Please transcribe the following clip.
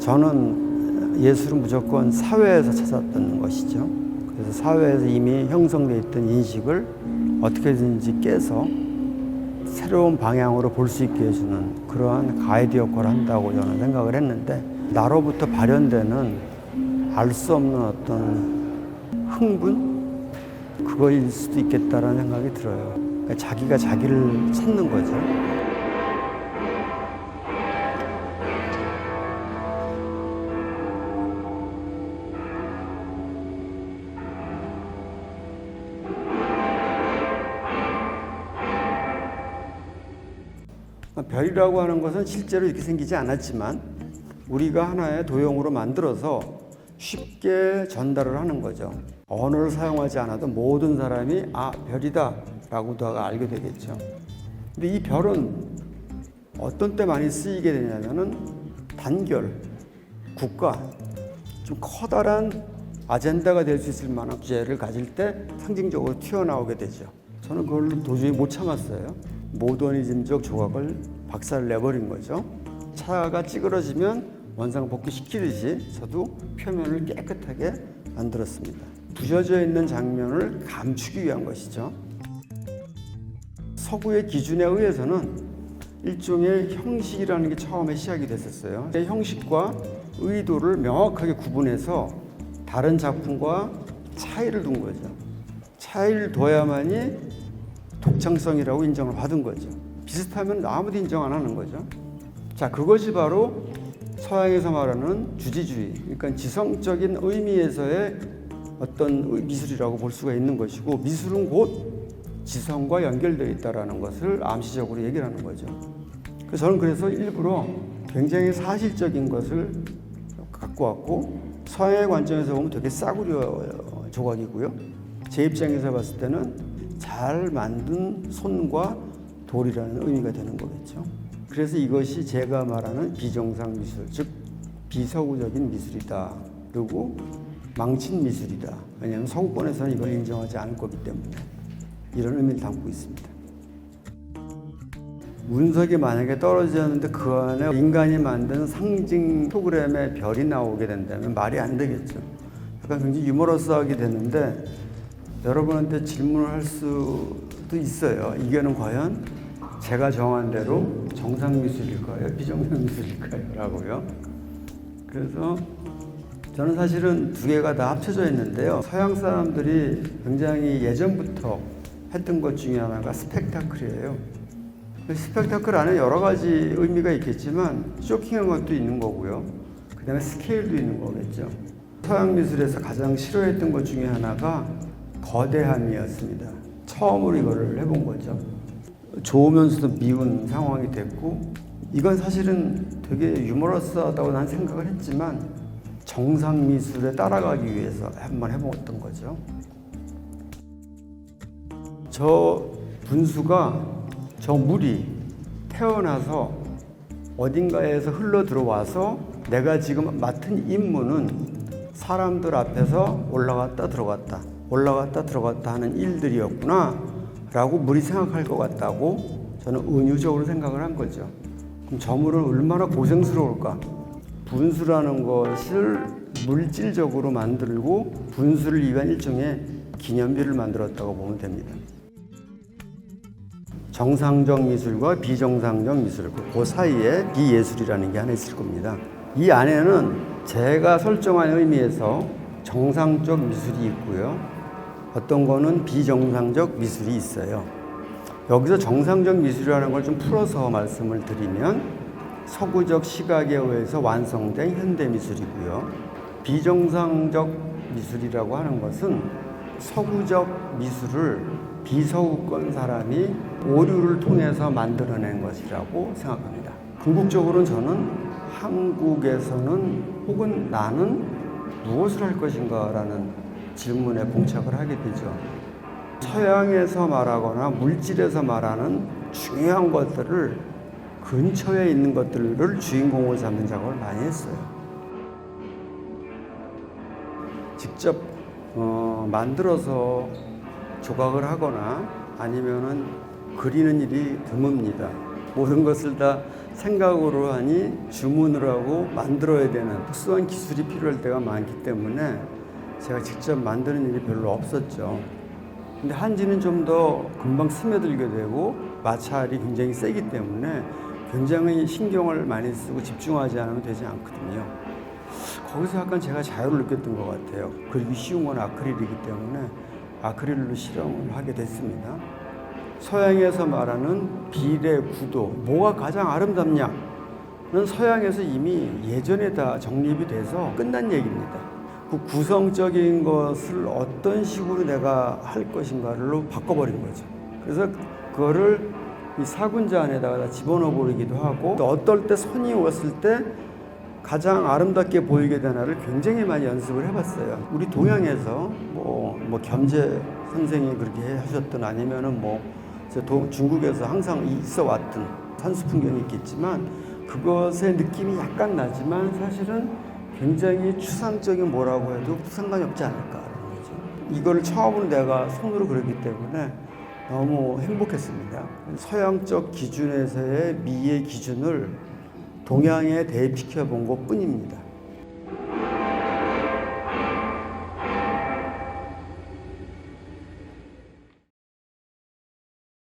저는 예술은 무조건 사회에서 찾았던 것이죠. 그래서 사회에서 이미 형성되어 있던 인식을 어떻게든지 깨서 새로운 방향으로 볼 수 있게 해주는 그러한 가이드 역할을 한다고 저는 생각을 했는데, 나로부터 발현되는 알 수 없는 어떤 흥분? 그거일 수도 있겠다라는 생각이 들어요. 그러니까 자기가 자기를 찾는 거죠. 별이라고 하는 것은 실제로 이렇게 생기지 않았지만 우리가 하나의 도형으로 만들어서 쉽게 전달을 하는 거죠. 언어를 사용하지 않아도 모든 사람이 별이다 라고도 알게 되겠죠. 근데 이 별은 어떤 때 많이 쓰이게 되냐면은 단결, 국가, 좀 커다란 아젠다가 될 수 있을 만한 주제를 가질 때 상징적으로 튀어나오게 되죠. 저는 그걸 도저히 못 참았어요. 모더니즘적 조각을 박살을 내버린 거죠. 차가 찌그러지면 원상 복귀시키듯이 저도 표면을 깨끗하게 만들었습니다. 부셔져 있는 장면을 감추기 위한 것이죠. 서구의 기준에 의해서는 일종의 형식이라는 게 처음에 시작이 됐었어요. 형식과 의도를 명확하게 구분해서 다른 작품과 차이를 둔 거죠. 차이를 둬야만이 독창성이라고 인정을 받은 거죠. 비슷하면 아무도 인정 안 하는 거죠. 자, 그것이 바로 서양에서 말하는 주지주의, 그러니까 지성적인 의미에서의 어떤 미술이라고 볼 수가 있는 것이고, 미술은 곧 지성과 연결되어 있다는 것을 암시적으로 얘기를 하는 거죠. 저는 그래서 일부러 굉장히 사실적인 것을 갖고 왔고, 서양의 관점에서 보면 되게 싸구려 조각이고요. 제 입장에서 봤을 때는 잘 만든 손과 돌이라는 의미가 되는 거겠죠. 그래서 이것이 제가 말하는 비정상 미술, 즉 비서구적인 미술이다. 그리고 망친 미술이다. 왜냐하면 서구권에서는 이걸 인정하지 않을 거기 때문에 이런 의미를 담고 있습니다. 운석이 만약에 떨어졌는데 그 안에 인간이 만든 상징 프로그램의 별이 나오게 된다면 말이 안 되겠죠. 약간 굉장히 유머러스하게 됐는데, 여러분한테 질문을 할 수도 있어요. 이게는 과연 제가 정한 대로 정상미술일까요? 비정상미술일까요? 라고요. 그래서 저는 사실은 두 개가 다 합쳐져 있는데요. 서양 사람들이 굉장히 예전부터 했던 것 중에 하나가 스펙타클이에요. 스펙타클 안에 여러 가지 의미가 있겠지만 쇼킹한 것도 있는 거고요. 그 다음에 스케일도 있는 거겠죠. 서양 미술에서 가장 싫어했던 것 중에 하나가 거대함이었습니다. 처음으로 이거를 해본 거죠. 좋으면서도 미운 상황이 됐고, 이건 사실은 되게 유머러스하다고 난 생각을 했지만 정상 미술에 따라가기 위해서 한번 해봤던 거죠. 저 분수가, 저 물이 태어나서 어딘가에서 흘러 들어와서 내가 지금 맡은 임무는 사람들 앞에서 올라갔다 들어갔다 하는 일들이었구나 라고 물이 생각할 것 같다고 저는 은유적으로 생각을 한 거죠. 그럼 저 물은 얼마나 고생스러울까. 분수라는 것을 물질적으로 만들고 분수를 위한 일종의 기념비를 만들었다고 보면 됩니다. 정상적 미술과 비정상적 미술, 그 사이에 비예술이라는 게 하나 있을 겁니다. 이 안에는 제가 설정한 의미에서 정상적 미술이 있고요. 어떤 거는 비정상적 미술이 있어요. 여기서 정상적 미술이라는 걸 좀 풀어서 말씀을 드리면 서구적 시각에 의해서 완성된 현대 미술이고요. 비정상적 미술이라고 하는 것은 서구적 미술을 비서구권 사람이 오류를 통해서 만들어낸 것이라고 생각합니다. 궁극적으로는 저는 한국에서는 혹은 나는 무엇을 할 것인가라는 질문에 봉착을 하게 되죠. 서양에서 말하거나 물질에서 말하는 중요한 것들을 근처에 있는 것들을 주인공으로 잡는 작업을 많이 했어요. 직접 만들어서 조각을 하거나 아니면은 그리는 일이 드뭅니다. 모든 것을 다 생각으로 하니 주문을 하고 만들어야 되는 특수한 기술이 필요할 때가 많기 때문에 제가 직접 만드는 일이 별로 없었죠. 근데 한지는 좀 더 금방 스며들게 되고 마찰이 굉장히 세기 때문에 굉장히 신경을 많이 쓰고 집중하지 않으면 되지 않거든요. 거기서 약간 제가 자유를 느꼈던 것 같아요. 그리기 쉬운 건 아크릴이기 때문에 아크릴로 실험을 하게 됐습니다. 서양에서 말하는 빌의 구도, 뭐가 가장 아름답냐는 서양에서 이미 예전에 다 정립이 돼서 끝난 얘기입니다. 그 구성적인 것을 어떤 식으로 내가 할 것인가로 바꿔버린 거죠. 그래서 그거를 이 사군자 안에다가 다 집어넣어 버리기도 하고, 또 어떨 때 손이 왔을 때 가장 아름답게 보이게 되나를 굉장히 많이 연습을 해봤어요. 우리 동양에서 뭐 겸재 선생이 그렇게 하셨던, 아니면은 중국에서 항상 있어 왔던 산수 풍경이 있겠지만, 그것의 느낌이 약간 나지만 사실은 굉장히 추상적인 뭐라고 해도 상관이 없지 않을까라는 거죠. 이걸 처음으로 내가 손으로 그렸기 때문에 너무 행복했습니다. 서양적 기준에서의 미의 기준을 동양에 대입시켜 본 것 뿐입니다.